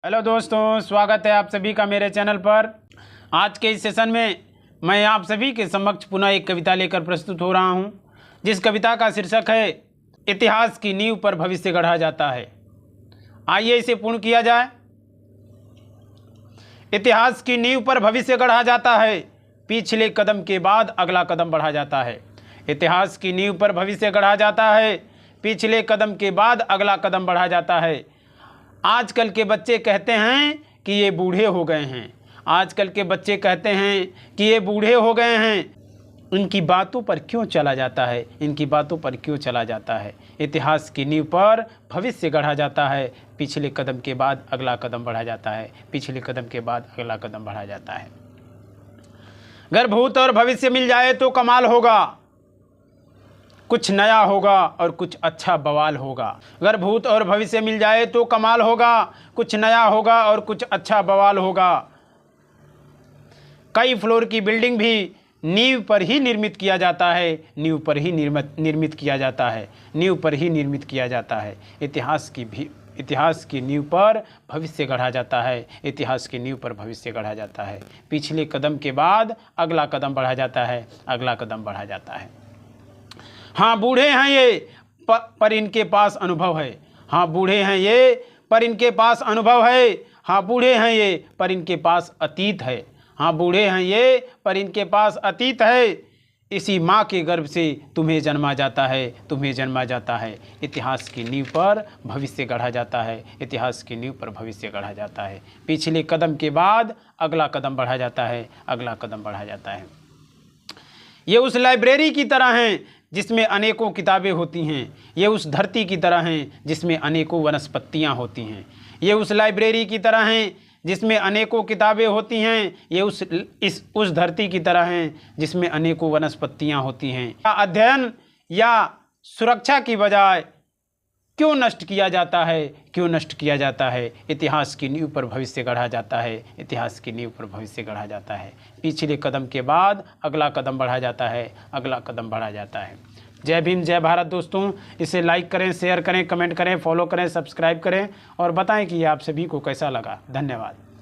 Hello दोस्तों, स्वागत है आप सभी का मेरे चैनल पर। आज के इस सेशन में मैं आप सभी के समक्ष पुनः एक कविता लेकर प्रस्तुत हो रहा हूं, जिस कविता का शीर्षक है इतिहास की नींव पर भविष्य गढ़ा जाता है। आइए इसे पूर्ण किया जाए। इतिहास की नींव पर भविष्य गढ़ा जाता है, पिछले कदम के बाद अगला कदम बढ़ा जाता है। इतिहास की नींव पर भविष्य गढ़ा जाता है, पिछले कदम के बाद अगला कदम बढ़ा जाता है। आजकल के बच्चे कहते हैं कि ये बूढ़े हो गए हैं। आजकल के बच्चे कहते हैं कि ये बूढ़े हो गए हैं। इनकी बातों पर क्यों चला जाता है? इनकी बातों पर क्यों चला जाता है? इतिहास की नींव पर भविष्य गढ़ा जाता है, पिछले कदम के बाद अगला कदम बढ़ा जाता है। पिछले कदम के बाद अगला कदम बढ़ा जाता है। अगर भूत और भविष्य मिल जाए तो कमाल होगा, कुछ नया होगा और कुछ अच्छा बवाल होगा। अगर भूत और भविष्य मिल जाए तो कमाल होगा, कुछ नया होगा और कुछ अच्छा बवाल होगा। कई फ्लोर की बिल्डिंग भी नींव पर ही निर्मित किया जाता है, नींव पर ही निर्मित किया जाता है, नींव पर ही निर्मित किया जाता है। इतिहास की नींव पर भविष्य गढ़ा जाता है, इतिहास की नींव पर भविष्य गढ़ा जाता है। पिछले कदम के बाद अगला कदम बढ़ा जाता है, अगला कदम बढ़ा जाता है। हाँ, बूढ़े हैं ये पर इनके पास अनुभव है। हाँ, बूढ़े हैं ये पर इनके पास अनुभव है। हाँ, बूढ़े हैं ये पर इनके पास अतीत है। हाँ, बूढ़े हैं ये पर इनके पास अतीत है। इसी माँ के गर्भ से तुम्हें जन्मा जाता है, तुम्हें जन्मा जाता है। इतिहास की नींव पर भविष्य गढ़ा जाता है, इतिहास की नींव पर भविष्य गढ़ा जाता है। पिछले कदम के बाद अगला कदम बढ़ा जाता है, अगला कदम बढ़ा जाता है। ये उस लाइब्रेरी की तरह हैं जिसमें अनेकों किताबें होती हैं। ये उस धरती की तरह हैं जिसमें अनेकों वनस्पतियाँ होती हैं। ये उस लाइब्रेरी की तरह हैं जिसमें अनेकों किताबें होती हैं। ये उस धरती की तरह हैं जिसमें अनेकों वनस्पतियाँ होती हैं। अध्ययन या सुरक्षा की बजाय क्यों नष्ट किया जाता है? क्यों नष्ट किया जाता है? इतिहास की नींव पर भविष्य गढ़ा जाता है, इतिहास की नींव पर भविष्य गढ़ा जाता है। पिछले कदम के बाद अगला कदम बढ़ा जाता है, अगला कदम बढ़ा जाता है। जय भीम, जय भारत दोस्तों। इसे लाइक करें, शेयर करें, कमेंट करें, फॉलो करें, सब्सक्राइब करें और बताएं कि ये आप सभी को कैसा लगा। धन्यवाद।